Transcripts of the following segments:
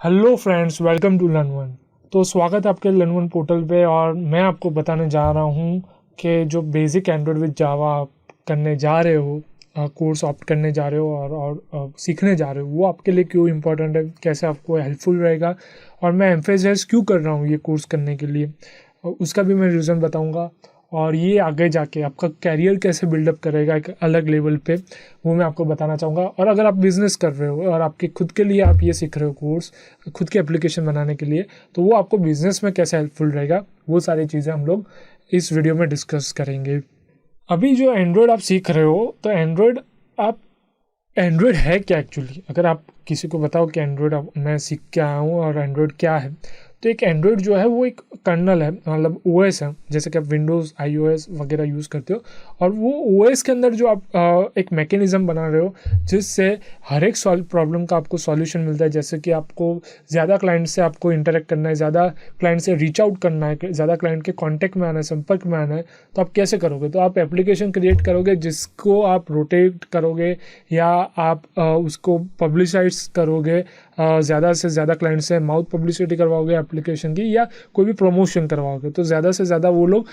Hello friends, welcome to लर्न1। तो स्वागत है आपके लर्न1 पोर्टल पे। और मैं आपको बताने जा रहा हूँ कि जो बेसिक एंड्रॉयड विद जावा आप करने जा रहे हो, कोर्स ऑप्ट करने जा रहे हो और सीखने जा रहे हो, वो आपके लिए क्यों इम्पोर्टेंट है, कैसे आपको हेल्पफुल रहेगा और मैं एम्फेसाइज क्यों कर रहा हूँ ये कोर्स करने के लिए, उसका भी मैं रीज़न बताऊँगा। और ये आगे जाके आपका कैरियर कैसे बिल्डअप करेगा एक अलग लेवल पे, वो मैं आपको बताना चाहूँगा। और अगर आप बिज़नेस कर रहे हो और आपके खुद के लिए आप ये सीख रहे हो कोर्स, खुद की एप्लीकेशन बनाने के लिए, तो वो आपको बिज़नेस में कैसे हेल्पफुल रहेगा, वो सारी चीज़ें हम लोग इस वीडियो में डिस्कस करेंगे। अभी जो एंड्रॉयड आप सीख रहे हो, तो एंड्रॉयड है क्या एक्चुअली? अगर आप किसी को बताओ कि एंड्रॉयड मैं सीख के आया हूँ और एंड्रॉयड क्या है, तो एक एंड्रॉयड जो है वो एक कर्नल है, मतलब ओएस है। जैसे कि आप विंडोज़ आईओएस वगैरह यूज़ करते हो, और वो ओएस के अंदर जो आप एक मैकेनिज़्म बना रहे हो जिससे हर एक प्रॉब्लम का आपको सॉल्यूशन मिलता है। जैसे कि आपको ज़्यादा क्लाइंट से आपको इंटरेक्ट करना है, ज़्यादा क्लाइंट से रीच आउट करना है, ज़्यादा क्लाइंट के कॉन्टैक्ट में आना है, संपर्क में आना है, तो आप कैसे करोगे? तो आप एप्लीकेशन क्रिएट करोगे जिसको आप रोटेट करोगे, या आप उसको पब्लिसाइज करोगे, ज़्यादा से ज़्यादा क्लाइंट से माउथ पब्लिसिटी करवाओगे एप्लीकेशन की, या कोई भी प्रमोशन करवाओगे, तो ज़्यादा से ज़्यादा वो लोग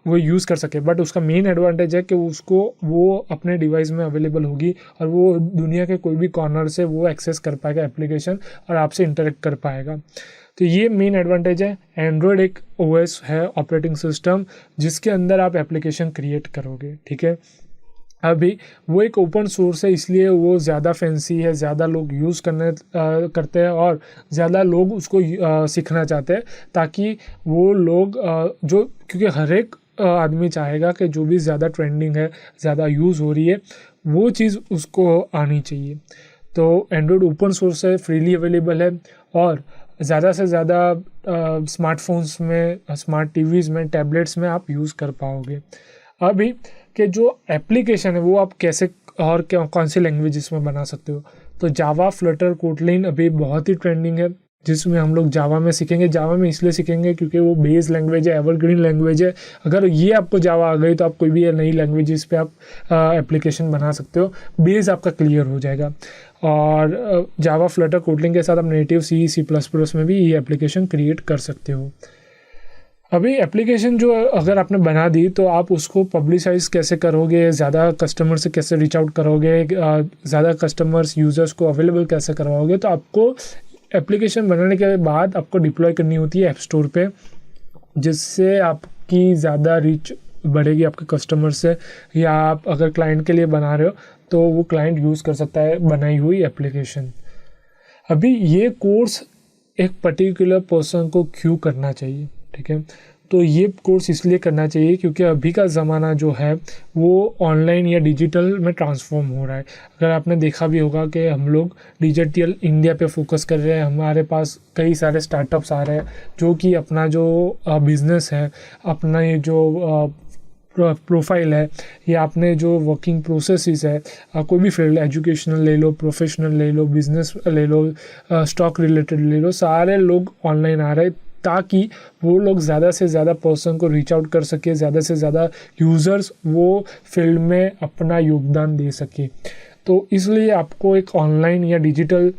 वो यूज़ कर सके। बट उसका मेन एडवांटेज है कि उसको वो अपने डिवाइस में अवेलेबल होगी और वो दुनिया के कोई भी कॉर्नर से वो एक्सेस कर पाएगा एप्लीकेशन और आपसे इंटरेक्ट कर पाएगा। तो ये मेन एडवांटेज है। एंड्रॉयड एक ओएस है, ऑपरेटिंग सिस्टम, जिसके अंदर आप एप्लीकेशन क्रिएट करोगे, ठीक है। अभी वो एक ओपन सोर्स है, इसलिए वो ज़्यादा फैंसी है, ज़्यादा लोग यूज़ करते हैं और ज़्यादा लोग उसको सीखना चाहते हैं, ताकि वो लोग क्योंकि हर एक आदमी चाहेगा कि जो भी ज़्यादा ट्रेंडिंग है, ज़्यादा यूज़ हो रही है, वो चीज़ उसको आनी चाहिए। तो एंड्रॉयड ओपन सोर्स है, फ्रीली अवेलेबल है, और ज़्यादा से ज़्यादा स्मार्टफोन्स में, स्मार्ट टीवीज़ में, टैबलेट्स में आप यूज़ कर पाओगे। अभी कि जो एप्लीकेशन है वो आप कैसे और कौन सी लैंग्वेजेस में बना सकते हो, तो जावा, फ्लटर, कोटलिन अभी बहुत ही ट्रेंडिंग है, जिसमें हम लोग जावा में सीखेंगे। जावा में इसलिए सीखेंगे क्योंकि वो बेस लैंग्वेज है, एवरग्रीन लैंग्वेज है। अगर ये आपको जावा आ गई तो आप कोई भी नई लैंग्वेजेस पे आप एप्लीकेशन बना सकते हो, बेस आपका क्लियर हो जाएगा। और जावा, फ्लटर, कोटलिन के साथ आप नेटिव C++ में भी ये एप्लीकेशन क्रिएट कर सकते हो। अभी एप्लीकेशन जो अगर आपने बना दी, तो आप उसको पब्लिसाइज कैसे करोगे, ज़्यादा कस्टमर से कैसे रीच आउट करोगे, ज़्यादा कस्टमर्स यूज़र्स को अवेलेबल कैसे करवाओगे, तो आपको एप्लीकेशन बनाने के बाद आपको डिप्लॉय करनी होती है ऐप स्टोर पे, जिससे आपकी ज़्यादा रीच बढ़ेगी आपके कस्टमर से। या आप अगर क्लाइंट के लिए बना रहे हो तो वो क्लाइंट यूज़ कर सकता है बनाई हुई एप्लीकेशन। अभी ये कोर्स एक पर्टिकुलर पर्सन को क्यों करना चाहिए, ठीक है? तो ये कोर्स इसलिए करना चाहिए क्योंकि अभी का ज़माना जो है वो ऑनलाइन या डिजिटल में ट्रांसफॉर्म हो रहा है। अगर आपने देखा भी होगा कि हम लोग डिजिटल इंडिया पे फोकस कर रहे हैं, हमारे पास कई सारे स्टार्टअप्स आ रहे हैं जो कि अपना जो बिज़नेस है, अपना ये जो प्रोफाइल है, या आपने जो वर्किंग प्रोसेसेस है, कोई भी फील्ड, एजुकेशनल ले लो, प्रोफेशनल ले लो, बिजनेस ले लो, स्टॉक रिलेटेड ले लो, सारे लोग ऑनलाइन आ रहे हैं, ताकि वो लोग ज़्यादा से ज़्यादा पर्सन को रीच आउट कर सके, ज़्यादा से ज़्यादा यूज़र्स वो फील्ड में अपना योगदान दे सके। तो इसलिए आपको एक ऑनलाइन या डिजिटल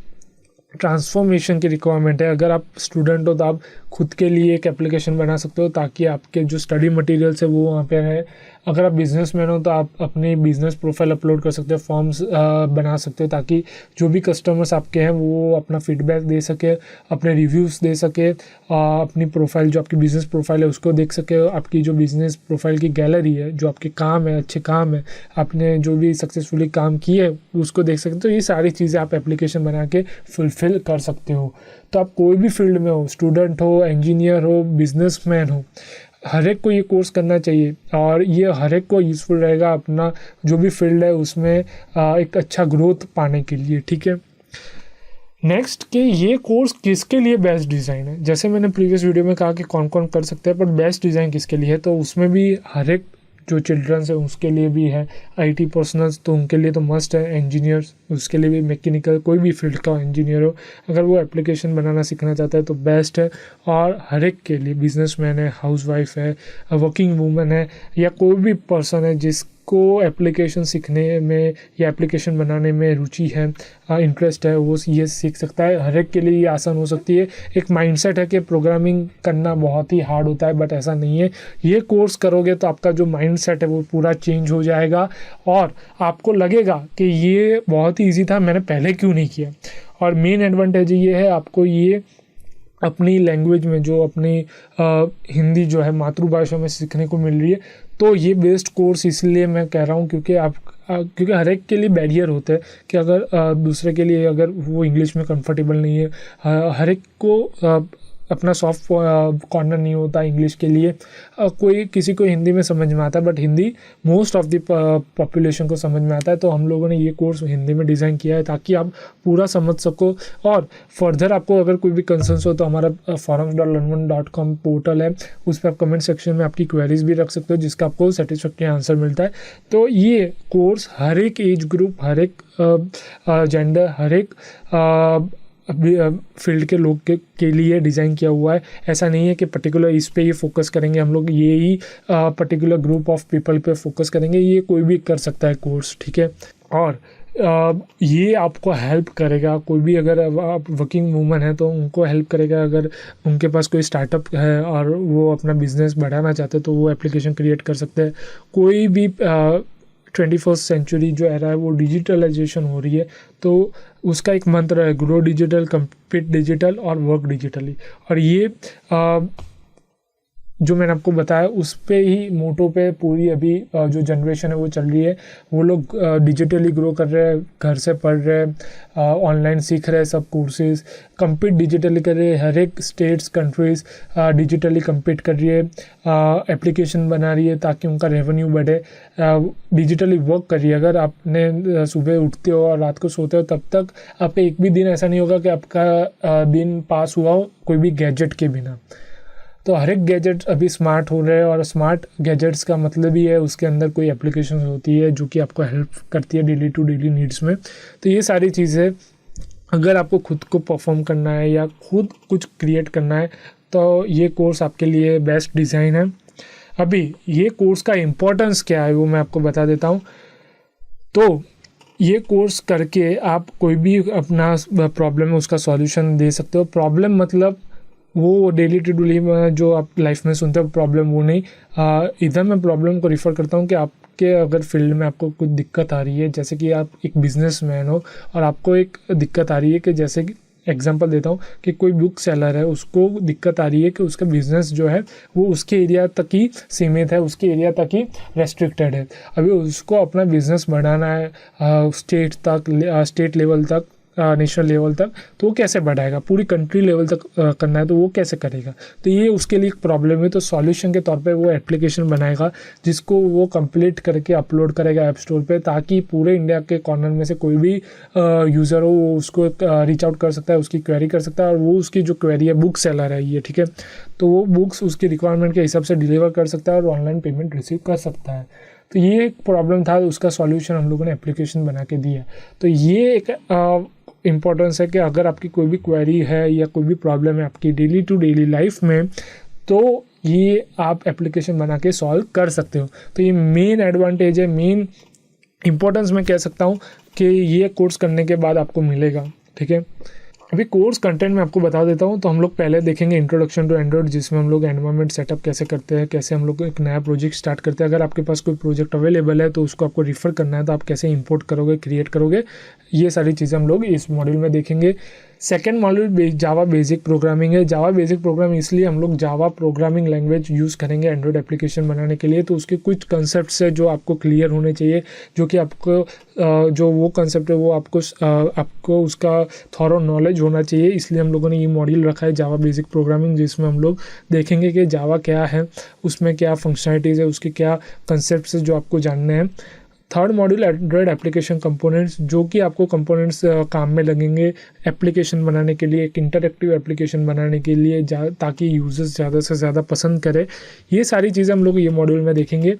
ट्रांसफॉर्मेशन की रिक्वायरमेंट है। अगर आप स्टूडेंट हो तो आप खुद के लिए एक एप्लीकेशन बना सकते हो, ताकि आपके जो स्टडी मटेरियल्स है वो वहाँ पे है। अगर आप बिजनेसमैन हो तो आप अपनी बिजनेस प्रोफाइल अपलोड कर सकते हो, फॉर्म्स बना सकते हो, ताकि जो भी कस्टमर्स आपके हैं वो अपना फीडबैक दे सके, अपने रिव्यूज़ दे सके, अपनी प्रोफाइल, जो आपकी बिज़नेस प्रोफाइल है उसको देख सके, आपकी जो बिज़नेस प्रोफाइल की गैलरी है, जो आपके काम है, अच्छे काम है, आपने जो भी सक्सेसफुली काम किए है उसको देख सकते हो। ये सारी चीज़ें आप एप्लीकेशन बना के फुलफिल कर सकते हो। तो आप कोई भी फील्ड में हो, स्टूडेंट हो, इंजीनियर हो, बिजनेसमैन हो, हर एक को ये कोर्स करना चाहिए, और ये हर एक को यूज़फुल रहेगा अपना जो भी फील्ड है उसमें एक अच्छा ग्रोथ पाने के लिए, ठीक है। नेक्स्ट कि ये कोर्स किसके लिए बेस्ट डिज़ाइन है। जैसे मैंने प्रीवियस वीडियो में कहा कि कौन कौन कर सकते हैं, पर बेस्ट डिज़ाइन किसके लिए है, तो उसमें भी हर एक जो चिल्ड्रंस है उसके लिए भी है, आईटी पर्सनल्स तो उनके लिए तो मस्ट है, इंजीनियर्स उसके लिए भी, मैकेनिकल कोई भी फील्ड का इंजीनियर हो, अगर वो एप्लीकेशन बनाना सीखना चाहता है तो बेस्ट है। और हर एक के लिए, बिजनेसमैन है, हाउसवाइफ है, वर्किंग वूमेन है, या कोई भी पर्सन है जिसको एप्लीकेशन सीखने में या एप्लीकेशन बनाने में रुचि है, इंटरेस्ट है, वो ये सीख सकता है। हर एक के लिए ये आसान हो सकती है। एक माइंडसेट है कि प्रोग्रामिंग करना बहुत ही हार्ड होता है, बट ऐसा नहीं है। ये कोर्स करोगे तो आपका जो माइंडसेट है वो पूरा चेंज हो जाएगा और आपको लगेगा कि ये बहुत ही ईजी था, मैंने पहले क्यों नहीं किया। और मेन एडवांटेज ये है, आपको ये अपनी लैंग्वेज में, जो अपनी हिंदी जो है मातृभाषा में सीखने को मिल रही है। तो ये बेस्ट कोर्स इसलिए मैं कह रहा हूँ क्योंकि हर एक के लिए बैरियर होता है कि अगर दूसरे के लिए अगर वो इंग्लिश में कंफर्टेबल नहीं है, हर एक को अपना सॉफ्ट कॉर्नर नहीं होता इंग्लिश के लिए। कोई किसी को हिंदी में समझ में आता है, but Hindi most of the population को समझ में आता है। तो हम लोगों ने ये कोर्स हिंदी में डिज़ाइन किया है ताकि आप पूरा समझ सको। और फर्दर आपको अगर कोई भी कंसर्न्स हो तो हमारा forums.learn1.com पोर्टल है, उस पर आप कमेंट सेक्शन में आपकी क्वेरीज भी रख सकते हो, जिसका आपको सेटिस्फैक्टरी आंसर मिलता है। तो ये कोर्स हर एक एज ग्रुप, हर एक जेंडर, हर एक फील्ड के लोग के लिए डिज़ाइन किया हुआ है। ऐसा नहीं है कि पर्टिकुलर इस पे ही फोकस करेंगे हम लोग, ये ही पर्टिकुलर ग्रुप ऑफ पीपल पे फोकस करेंगे। ये कोई भी कर सकता है कोर्स, ठीक है। और ये आपको हेल्प करेगा, कोई भी अगर आप वर्किंग वूमन है तो उनको हेल्प करेगा। अगर उनके पास कोई स्टार्टअप है और वो अपना बिजनेस बढ़ाना चाहते हैं तो वो एप्लीकेशन क्रिएट कर सकते हैं। कोई भी 21st सेंचुरी जो एरा है वो डिजिटलाइजेशन हो रही है, तो उसका एक मंत्र है, ग्रो डिजिटल, कम्पीट डिजिटल और वर्क डिजिटली। और ये जो मैंने आपको बताया उस पे ही मोटो पे पूरी अभी जो जनरेशन है वो चल रही है। वो लोग डिजिटली ग्रो कर रहे हैं, घर से पढ़ रहे हैं, ऑनलाइन सीख रहे हैं सब कोर्सेज, कम्पीट डिजिटली कर रहे हैं। हर एक स्टेट्स, कंट्रीज़ डिजिटली कम्पीट कर रही है, एप्लीकेशन बना रही है ताकि उनका रेवेन्यू बढ़े, डिजिटली वर्क कर रही है। अगर आपने सुबह उठते हो और रात को सोते हो, तब तक आप एक भी दिन ऐसा नहीं होगा कि आपका दिन पास हुआ हो कोई भी गैजेट के बिना। तो हर एक गैजेट अभी स्मार्ट हो रहे हैं, और स्मार्ट गैजेट्स का मतलब ही है उसके अंदर कोई एप्लीकेशन होती है जो कि आपको हेल्प करती है डेली टू डेली नीड्स में। तो ये सारी चीज़ें अगर आपको खुद को परफॉर्म करना है या खुद कुछ क्रिएट करना है तो ये कोर्स आपके लिए बेस्ट डिज़ाइन है। अभी ये कोर्स का इम्पोर्टेंस क्या है वो मैं आपको बता देता हूँ। तो ये कोर्स करके आप कोई भी अपना प्रॉब्लम है उसका सॉल्यूशन दे सकते हो। प्रॉब्लम मतलब वो डेली टू डेली में जो आप लाइफ में सुनते हो प्रॉब्लम, वो नहीं। इधर मैं प्रॉब्लम को रिफ़र करता हूँ कि आपके अगर फील्ड में आपको कुछ दिक्कत आ रही है, जैसे कि आप एक बिजनेसमैन हो और आपको एक दिक्कत आ रही है कि जैसे कि एग्जांपल देता हूँ कि कोई बुक सेलर है, उसको दिक्कत आ रही है कि उसका बिजनेस जो है वो उसके एरिया तक ही सीमित है, उसके एरिया तक ही रेस्ट्रिक्टेड है। अभी उसको अपना बिजनेस बढ़ाना है स्टेट लेवल तक, नेशनल लेवल तक, तो वो कैसे बढ़ाएगा? पूरी कंट्री लेवल तक करना है तो वो कैसे करेगा? तो ये उसके लिए एक प्रॉब्लम है। तो सॉल्यूशन के तौर पे वो एप्लीकेशन बनाएगा जिसको वो कंप्लीट करके अपलोड करेगा ऐप स्टोर पे, ताकि पूरे इंडिया के कॉर्नर में से कोई भी यूज़र हो वो उसको रीच आउट कर सकता है, उसकी क्वेरी कर सकता है, और वो उसकी जो क्वेरी है, बुक सेलर है ये, ठीक है, तो वो बुक्स उसकी रिक्वायरमेंट के हिसाब से डिलीवर कर सकता है और ऑनलाइन पेमेंट रिसीव कर सकता है। तो ये एक प्रॉब्लम था, उसका सॉल्यूशन हम लोगों ने एप्लीकेशन बना के दिया। तो ये एक इम्पोर्टेंस है कि अगर आपकी कोई भी क्वेरी है या कोई भी प्रॉब्लम है आपकी डेली टू डेली लाइफ में, तो ये आप एप्लीकेशन बना के सॉल्व कर सकते हो। तो ये मेन एडवांटेज है, मेन इम्पोर्टेंस मैं कह सकता हूँ कि ये कोर्स करने के बाद आपको मिलेगा, ठीक है। अभी कोर्स कंटेंट मैं आपको बता देता हूँ। तो हम लोग पहले देखेंगे इंट्रोडक्शन टू एंड्रॉइड, जिसमें हम लोग एनवायरनमेंट सेटअप कैसे करते हैं, कैसे हम लोग एक नया प्रोजेक्ट स्टार्ट करते हैं। अगर आपके पास कोई प्रोजेक्ट अवेलेबल है तो उसको आपको रिफ़र करना है तो आप कैसे इंपोर्ट करोगे, क्रिएट करोगे, ये सारी चीज़ें हम लोग इस मॉड्यूल में देखेंगे। सेकेंड मॉड्यूल जावा बेसिक प्रोग्रामिंग है। जावा बेसिक प्रोग्रामिंग इसलिए हम लोग जावा प्रोग्रामिंग लैंग्वेज यूज़ करेंगे एंड्रॉइड एप्लीकेशन बनाने के लिए। तो उसके कुछ कंसेप्ट्स है जो आपको क्लियर होने चाहिए, जो कि आपको जो वो कंसेप्ट है वो आपको उसका थॉरो नॉलेज होना चाहिए। इसलिए हम लोगों ने ये मॉड्यूल रखा है जावा बेसिक प्रोग्रामिंग, जिसमें हम लोग देखेंगे कि जावा क्या है, उसमें क्या फंक्शनलिटीज़ है, उसके क्या कंसेप्ट्स है जो आपको जानने हैं। Third module Android application components, जो कि आपको कंपोनेंट्स काम में लगेंगे एप्लीकेशन बनाने के लिए, एक इंटरएक्टिव एप्लीकेशन बनाने के लिए, ताकि यूजर्स ज़्यादा से ज़्यादा पसंद करें। ये सारी चीज़ें हम लोग ये मॉड्यूल में देखेंगे।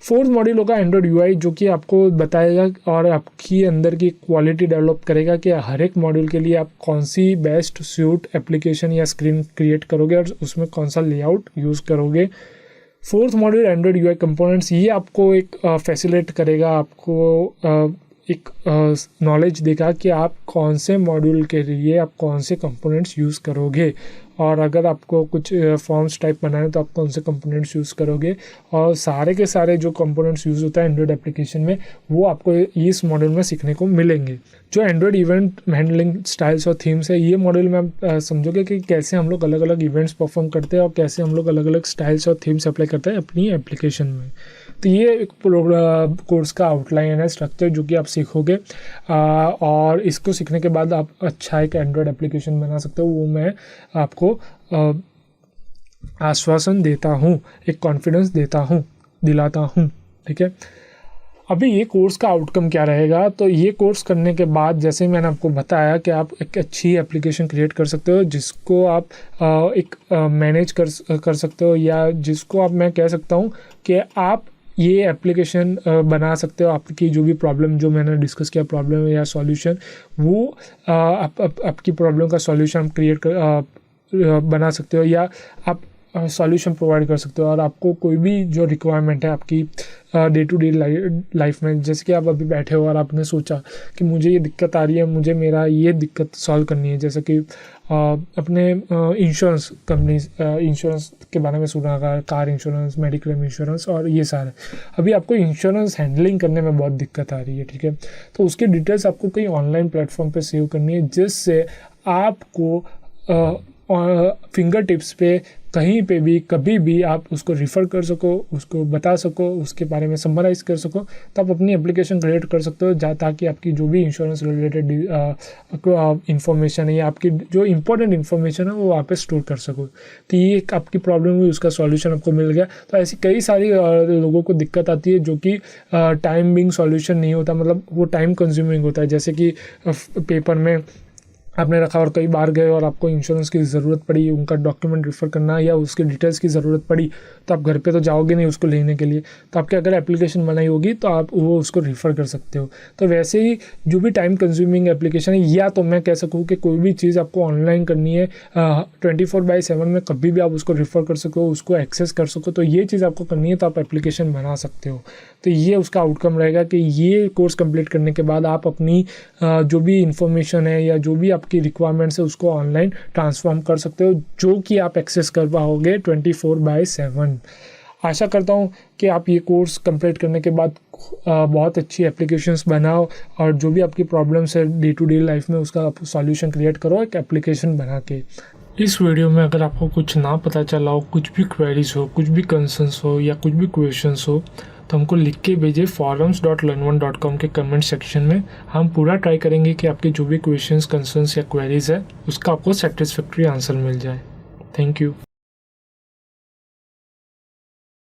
फोर्थ मॉड्यूल होगा एंड्रॉइड यूआई, जो कि आपको बताएगा और आपकी अंदर की क्वालिटी डेवलप करेगा कि हर एक मॉड्यूल के लिए आप कौन सी बेस्ट सूट एप्लीकेशन या स्क्रीन क्रिएट करोगे और उसमें कौन सा लेआउट यूज़ करोगे। Fourth module Android UI components, ये आपको एक फैसिलिटेट करेगा, आपको एक नॉलेज देगा कि आप कौन से मॉड्यूल के लिए आप कौन से कंपोनेंट्स यूज़ करोगे, और अगर आपको कुछ फॉर्म्स टाइप बनाए तो आप कौन से कंपोनेंट्स यूज़ करोगे, और सारे के सारे जो कंपोनेंट्स यूज़ होता है एंड्रॉयड एप्लीकेशन में वो आपको इस मॉड्यूल में सीखने को मिलेंगे। जो एंड्रॉयड इवेंट हैंडलिंग स्टाइल्स और थीम्स है, ये मॉड्यूल में आप समझोगे कि कैसे हम लोग अलग अलग इवेंट्स परफॉर्म करते हैं और कैसे हम लोग अलग अलग स्टाइल्स और थीम्स अप्लाई करते हैं अपनी एप्लीकेशन में। तो ये एक कोर्स का आउटलाइन है, स्ट्रक्चर जो कि आप सीखोगे, और इसको सीखने के बाद आप अच्छा एक एंड्रॉयड एप्लीकेशन बना सकते हो। वो मैं आपको आश्वासन देता हूँ, एक कॉन्फिडेंस दिलाता हूँ, ठीक है। अभी ये कोर्स का आउटकम क्या रहेगा, तो ये कोर्स करने के बाद जैसे मैंने आपको बताया कि आप एक अच्छी एप्लीकेशन क्रिएट कर सकते हो जिसको आप एक मैनेज कर सकते हो, या जिसको आप मैं कह सकता हूँ कि आप ये एप्लीकेशन बना सकते हो। आपकी जो भी प्रॉब्लम, जो मैंने डिस्कस किया प्रॉब्लम या सॉल्यूशन, वो आपकी प्रॉब्लम का सॉल्यूशन क्रिएट बना सकते हो, या आप सॉल्यूशन प्रोवाइड कर सकते हो। और आपको कोई भी जो रिक्वायरमेंट है आपकी डे टू डे लाइफ में, जैसे कि आप अभी बैठे हो और आपने सोचा कि मुझे ये दिक्कत आ रही है, मुझे मेरा ये दिक्कत सॉल्व करनी है, जैसे कि अपने इंश्योरेंस कंपनी इंश्योरेंस के बारे में सुना होगा, कार इंश्योरेंस, मेडिक्लेम इंश्योरेंस और ये सारे। अभी आपको इंश्योरेंस हैंडलिंग करने में बहुत दिक्कत आ रही है, ठीक है, तो उसकी डिटेल्स आपको कहीं ऑनलाइन प्लेटफॉर्म पे सेव करनी है, जिससे आपको फिंगर टिप्स पे कहीं पे भी कभी भी आप उसको रिफ़र कर सको, उसको बता सको, उसके बारे में समराइज़ कर सको, तो आप अपनी एप्लीकेशन क्रिएट कर सकते हो ताकि आपकी जो भी इंश्योरेंस रिलेटेड इंफॉर्मेशन है या आपकी जो इंपॉर्टेंट इन्फॉर्मेशन है वो वहाँ पे स्टोर कर सको। तो ये एक आपकी प्रॉब्लम हुई, उसका सॉल्यूशन आपको मिल गया। तो ऐसी कई सारी लोगों को दिक्कत आती है जो कि टाइम बिंग सॉल्यूशन नहीं होता, मतलब वो टाइम कंज्यूमिंग होता है। जैसे कि पेपर में आपने रखा और कई बार गए और आपको इंश्योरेंस की ज़रूरत पड़ी, उनका डॉक्यूमेंट रिफ़र करना या उसके डिटेल्स की ज़रूरत पड़ी, तो आप घर पे तो जाओगे नहीं उसको लेने के लिए, तो आपके अगर एप्लीकेशन बनाई होगी तो आप वो उसको रिफ़र कर सकते हो। तो वैसे ही जो भी टाइम कंज्यूमिंग एप्लीकेशन है, या तो मैं कह सकूँ कि कोई भी चीज़ आपको ऑनलाइन करनी है 24/7 में कभी भी आप उसको रिफ़र कर सको, उसको एक्सेस कर सको, तो ये चीज़ आपको करनी है तो आप एप्लीकेशन बना सकते हो। तो ये उसका आउटकम रहेगा कि ये कोर्स कंप्लीट करने के बाद आप अपनी जो भी इंफॉर्मेशन है या जो भी आपकी रिक्वायरमेंट्स है उसको ऑनलाइन ट्रांसफॉर्म कर सकते हो, जो कि आप एक्सेस कर पाओगे 24/7। आशा करता हूँ कि आप ये कोर्स कंप्लीट करने के बाद बहुत अच्छी एप्लीकेशंस बनाओ, और जो भी आपकी प्रॉब्लम्स है डे टू डे लाइफ में उसका सॉल्यूशन क्रिएट करो एक एप्लीकेशन बना के। इस वीडियो में अगर आपको कुछ ना पता चला हो, कुछ भी क्वेरीज हो, कुछ भी कंसर्न्स हो या कुछ भी क्वेश्चंस हो, तो हमको लिख के भेजिए forums.learn1.com के कमेंट सेक्शन में। हम पूरा ट्राई करेंगे कि आपके जो भी क्वेश्चंस, कंसर्न्स या क्वेरीज है उसका आपको सेटिस्फैक्ट्री आंसर मिल जाए। Thank you.